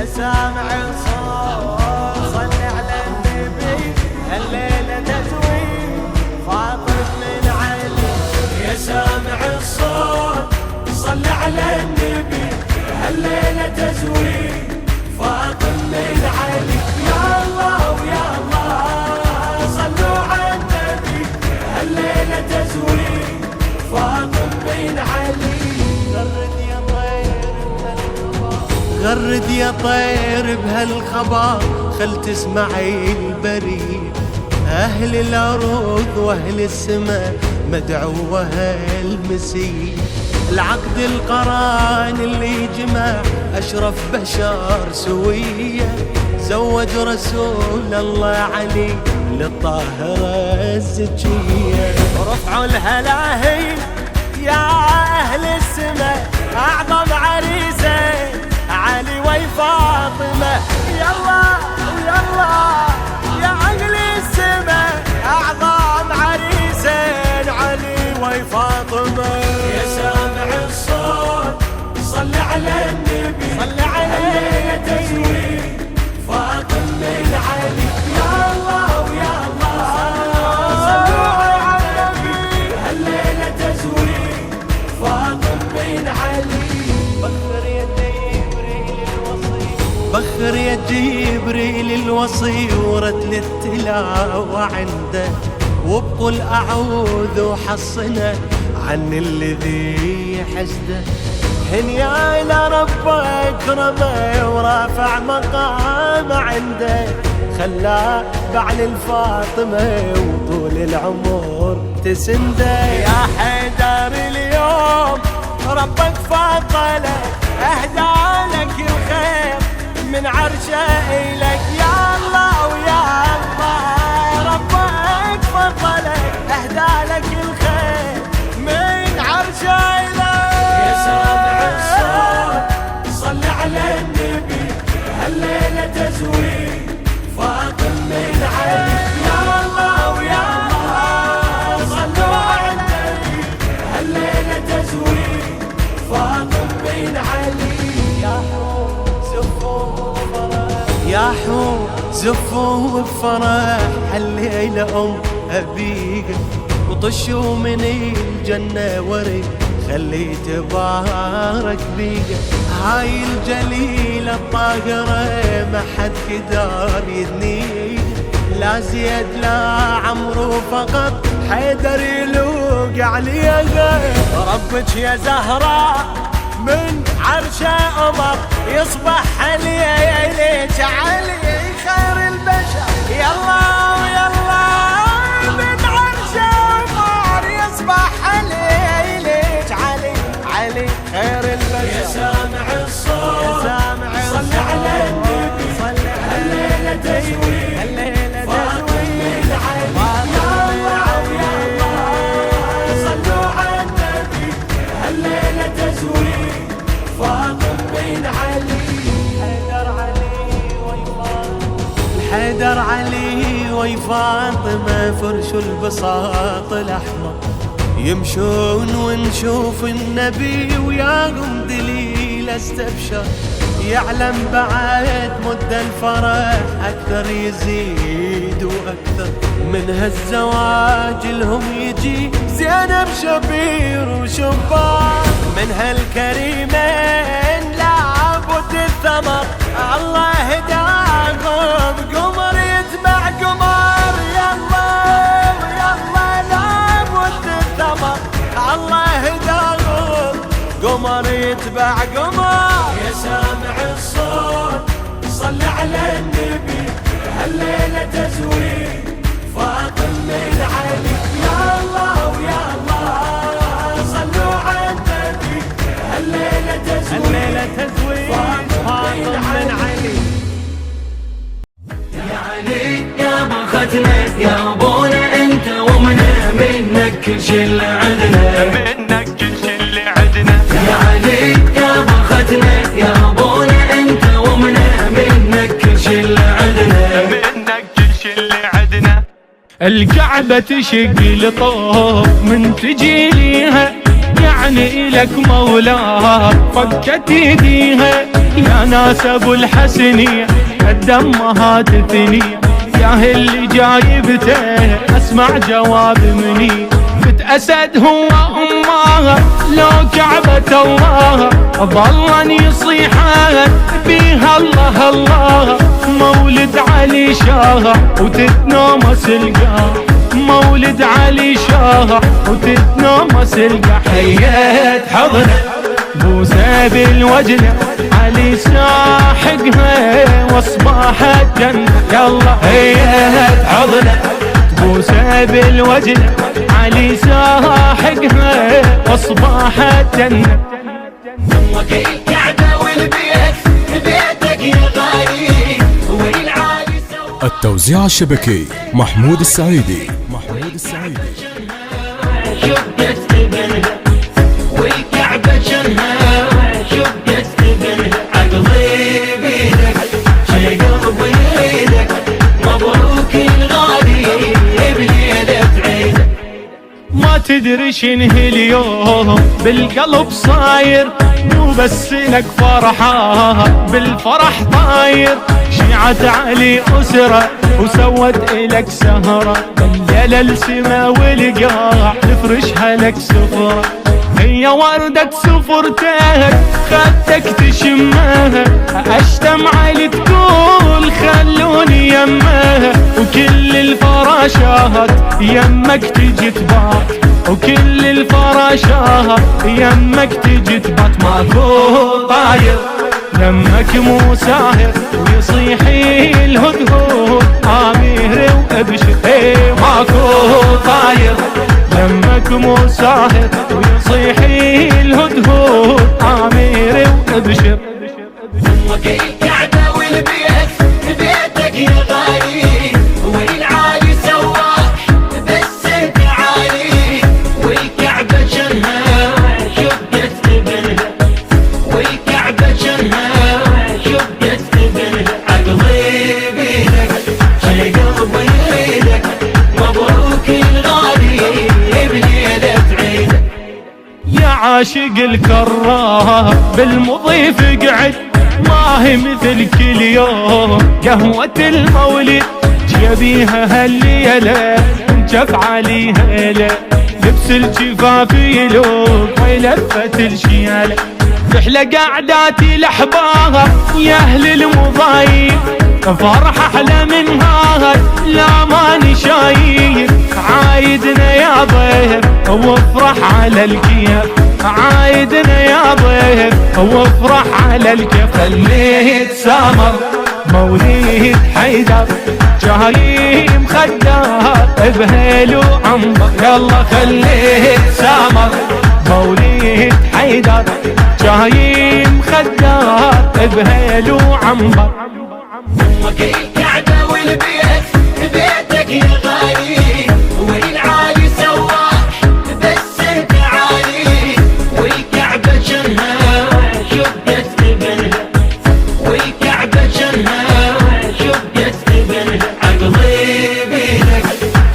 يا سامع الصوت صل على النبي، هالليلة تزويد فاطم من علي. يا سامع الصوت صل على النبي، هالليلة تزويد فاطم من علي. يا الله ويا الله صلوا على النبي، هالليلة تزويد فاطم من علي. غرد يا طير بهالخبر، خل تسمعي البريد. أهل الأرض وأهل السماء مدعوة المسيح. العقد القران اللي جمع أشرف بشر سوية، زوج رسول الله علي للطاهرة الزكية. رفعوا الهلاهي يا أهل السماء، أعظم عريسين علي وفاطمة. يلا يلا يا أهل السماء، أعظم عريسين علي وفاطمة. يا سامع الصوت صل على النبي، صل عليه تزويد فاطم من علي. يا الله ويا الله صلوا على النبي، هالليلة تزويد فاطم من علي. بخر يا جبريل الوصي ورتل التلاوة عنده، وبقول أعوذ وحصنا عن الذي حسده. هنيا إلى ربك رمى ورافع مقام عنده، خلاه بعل الفاطمة وطول العمر تسنده. يا حيدر اليوم ربك فضله، أهدى لك الخير من عرشه إليك. يا الله ويا الله ربك فضلك، أهدى لك الخير من عرشه إليك. يا سامع الصوت صل على النبي، هالليلة تزويد فاطم من علي. يا الله ويا الله صلوا على النبي، هالليلة تزويد فاطم من علي. يا حور زفوا بفرح هالليلة أم أبيها، وطشوا من الجنة ورد خلي تبارك بيها. هاي الجليلة الطاهرة ما حد قدر يدنيها، لا زيد لا عمرو فقط حيدر يلوق عليها. ربك يا زهراء من عرشه أمر، يصبح عليك علي خير البشر. يلا ويلا من عرشه أمر، يصبح عليك علي علي خير البشر. يا سامع الصوت صل على النبي، هالليلة تزويد فاطم من علي. يا الله صلوا على النبي، هالليلة تزويد فاطم من علي. حيدر علي وفاطمة فرشوا البساط الأحمر، يمشون ونشوف النبي وياهم دليل استبشر. يعلم بعد مد الفرح أكثر يزيد وأكثر، من هالزواج لهم يجي زينب شبير وشبار. من هالكريمين لابد الثمر، الله هداهم قمر يتبع قمر. يلا يلا لابد الثمر، الله هداهم قمر يتبع قمر. يا سامع الصوت صل على النبي، هالليلة تزويد فاطم من علي. يا الله ويا الله صلوا على النبي، هالليلة تزويد فاطم من علي. يا علي يا ابو ختمه، يا ابونا انت ومنا، منك كل شي اللي عندنا، منك كل شي اللي عندنا. يا علي يا ابو ختمه، يا ابونا انت ومنا، منك كل شي اللي عندنا، منك كل شي اللي عندنا. الكعبة تشق لطوف من تجي ليها، يا يعني إلك مولاها فكت يديها يا ناس ابو الحسنية الدمها تثنية يا اللي جايبته اسمع جواب مني بنت اسد هو امها لو كعبة الله ظلن يصيحها بيها الله الله مولد علي شاها وتتنومس القاه مولد علي شاها وتتنومس القاه حيات حضنه بوسه بالوجنه علي ساحقها واصباحت جنة يلا حيات حضنه بوسه بالوجنه علي ساحقها واصباحت جنة وكل الكعبة والبيت بيتك يا غالي والعالي سوا التوزيع الشبكي محمود السعيدي. شقت ابنها والكعبة جنها شقت ابنها عقلي بيدك شي قلبي بيدك مبروك الغالي بليلة عيدك ما تدري شنه اليوم بالقلب صاير مو بس لك فرحة بالفرح طاير شيعت علي أسرة وسوت إلك سهرة الليلة السما والقاع نفرشها لك سفرة هي وردة سفرتك خدتك تشمها أشتم علي تقول خلوني يمها وكل الفراشات يمك تجي تبات وكل الفراشات يمك تجي تبات ماكو طاير دمك مو ساهر ويصيح الهدهد امير وابشر ماكو طاير دمك مو ساهر ويصيح الهدهد امير وابشر وكل الكعبة والبيت بيتك يا غالي والعالي سواح بس انت عالي والكعبة جنها شقت ابنها والكعبة جنها شقت ابنها عقلي بيدك شي قلبي بيدك مبروك الغالي بليلة عيدك يا عاشق الكراه بالمضيف قعد ما هي مثل كل يوم قهوة المولد جبيها هالليلة انجف عليها هلا لبس الجفاف يلوق ولفت الشيالة رحلة قعداتي لحباها يا اهل المضايق فرح احلى من هذا لا ماني شايف عايدنا يا ضيف وافرح على الكيف عايدنا يا ضيف وافرح على الكيف خليت سامر موليد حيدر جاي مخدر بهيل وعنبر يلا خليت سامر موليد حيدر جاي مخدر بهيل وعنبر وكل الكعبة والبيت بيتك يا غالي والعالي سواح بس انت عالي والكعبة جنها شقت ابنها والكعبة جنها شقت ابنها عقلي بيدك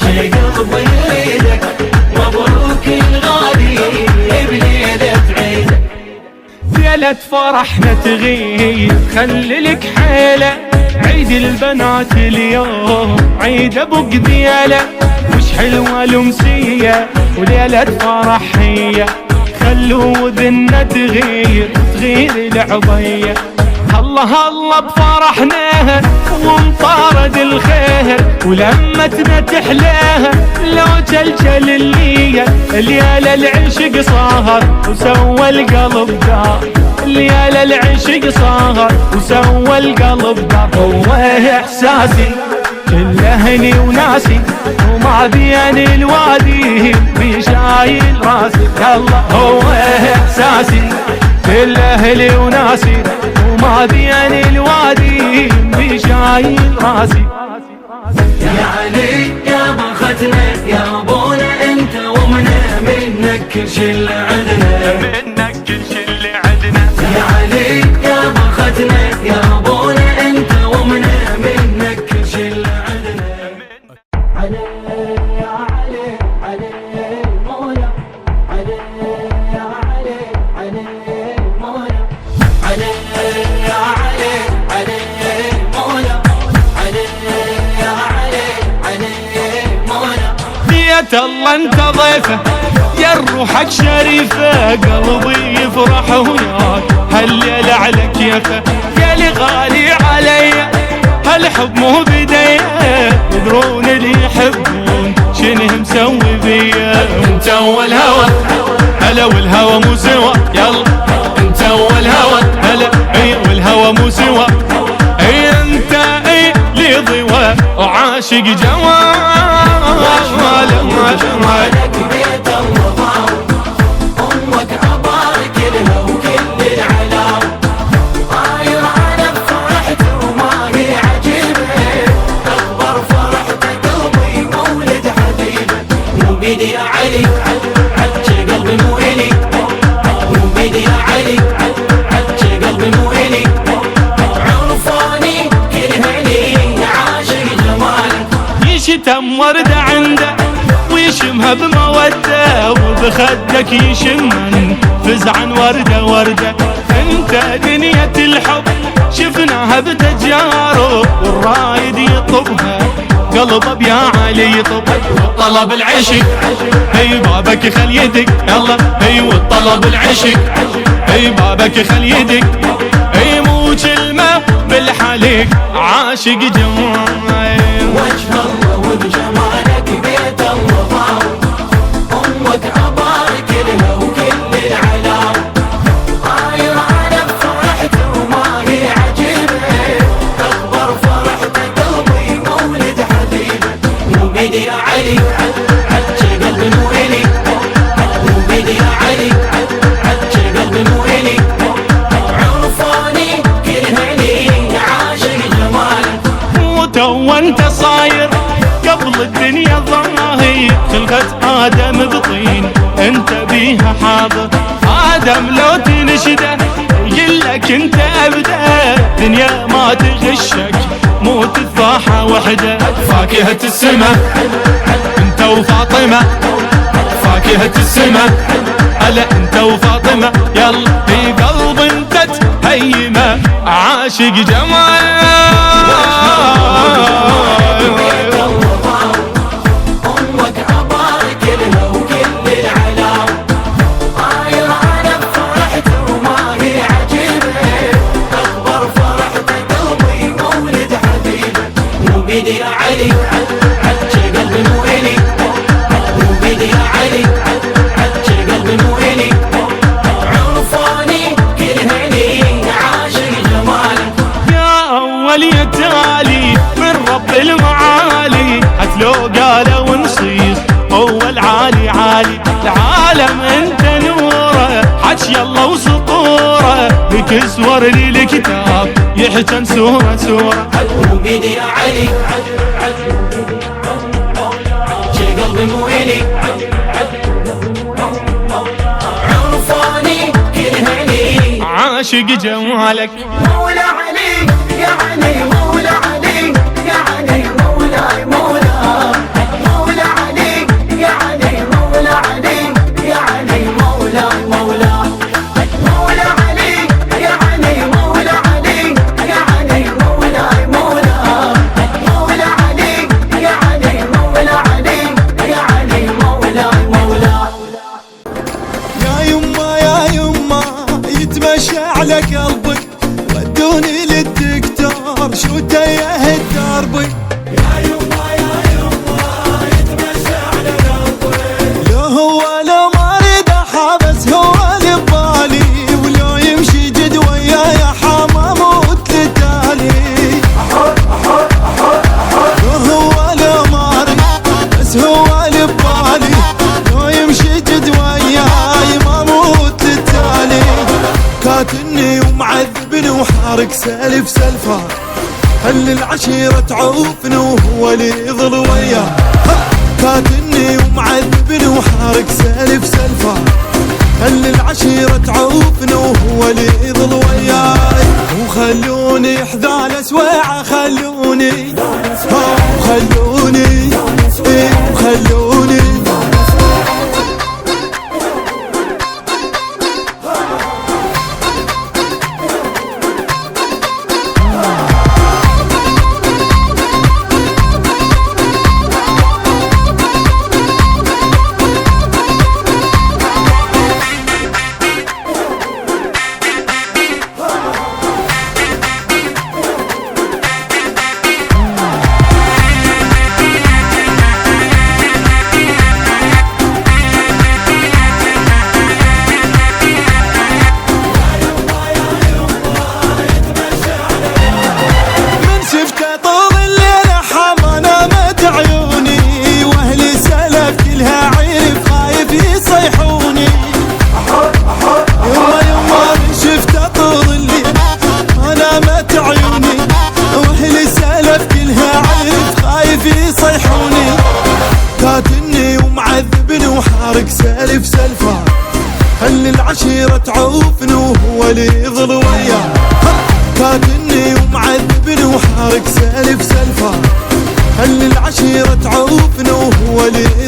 شي قلبي بيدك مبروك الغالي بليلة عيدك ليلة فرحنا تغيب خلي لك حيلة عيد البنات اليوم عيد ابو قبيلة وش حلوة الامسية وليلة فرح هي خلوا وذنا تغير العضية الله الله بفرحنا ومطارد الخير ولمتنا تحلاها لو جلجل الليل الليالة العشق صاهر وسوى القلب دار الليالة العشق صاهر وسوى القلب دار هو احساسي كله هني وناسي وما بين الوادي بشايل راسي يلا هو احساسي كله هلي وناسي وما بين الوادي بشايل راسي يا علي يا باختنا يا ابونا انت ومنا منك كل شي اللي عدنا منك كل شي اللي عدنا يا علي يا باختنا يا ابونا انت ومنا منك كل شي اللي عدنا علي يا علي علي مولا علي يا حياة الله انت ضيفه يا روحك شريفة، قلبي يفرح وياك هالليلة على كيفه، يا لي غالي عليا هالحب مو بديه، يدرون اللي يحبون شنه مسوي بيا. انت والهوى هلا والهوى مو سوا، يلا انت والهوى هلا اي والهوى مو سوا، اي انت اي لي ضوى وعاشق جمالك بيت الله امك ابارك لها وكل العلاو، طاير على فرحته وما هي عجيبه، اكبر فرحته قلبي مولد حبيبه، مو بيدي يا علي عجي قلبي مو الي، مو بيدي يا علي عجي قلبي مو الي، عرفاني كل هني عاشق جمالك. يشتم وردة عنده ويشمها بمودة، وبخدك يشمن فزعا وردة وردة، انت دنيا الحب شفناها بتجارب، والرايد يطبها قلبه بيا علي يطب، طلب العشق اي بابك خل يدك، يلا اي والطلب العشق اي بابك خل يدك، اي مو كلمة بالحليق عاشق جمال وجه الله وبجمالك بيت الله، امك ابارك لها وكل العلاو، طاير على فرحته وما هي عجيبه، اكبر فرحته قلبي مولد حبيبه، مو بيدي يا علي عجي قلبي مو الي، مو بيدي يا علي عجي قلبي مو الي، عرفاني كل هني عاشق جمالك. تو انت صاير قبل الدنيا ظاهر، خلقت ادم بطين انت بيها حاضر، ادم لو تنشده يقلك انت ابدا، دنيا ما تغشك مو تفاحة وحده، فاكهة السما انت وفاطمة، فاكهة السما هلا انت وفاطمة، يلا في قلب انت تهيمة عاشق جمال. امك ابارك لها وكل العلاو، طاير على فرحته وما هي عجيبه، اكبر فرحته قلبي مولد حبيبه، مو بيدي يا علي عجي قلبي مو الي، مو بيدي يا علي عجي قلبي مو الي، عرفاني كل هني عاشق جمالك. يا اول يا تالي من رب المعالي، حتلو قالوا ونصيص هو العالي عالي، العالم انت نوره حكي الله وسطوره، بك سور لي الكتاب يحجن سوره سوره، مو بيدي يا علي عجي قلبي مو الي، عرفاني كل هني عاشق جمالك. مولا علي يا علي مولا علي يا علي مولاي مولا، مولا علي يا علي مولا علي يا علي مولاي مولا، مولا علي يا علي مولا علي يا علي مولاي مولا، مولا علي يا علي مولا علي يا علي مولاي مولا. يا يما يتمشى على قلبك، ودوني للدكتور شو تيه دربي، يا يما يتمشى على قلبك، لو هو لو ما اريد احابس هو اللي ببالي، ولو يمشي جد وياي حما موت للتالي، لو هو لو ما اريد بس هو اللي ببالي، لو يمشي جد وياي ما موت للتالي، كاتني ومعذبني وحارق سالف سلفات، خلي العشيرة تعوفني وهو اللي يظل وياه، كاتني ومعذبني وحارق سالف سلفات، خلي العشيرة تعوفني وهو اللي يظل وياي، وخلوني حذال سويعة خلوني خلوني خلوني وهو اللي يظل وياه. كاتني ومعذبني وحارق سالف سلفه، خلي العشيرة تعوفنا وهو اللي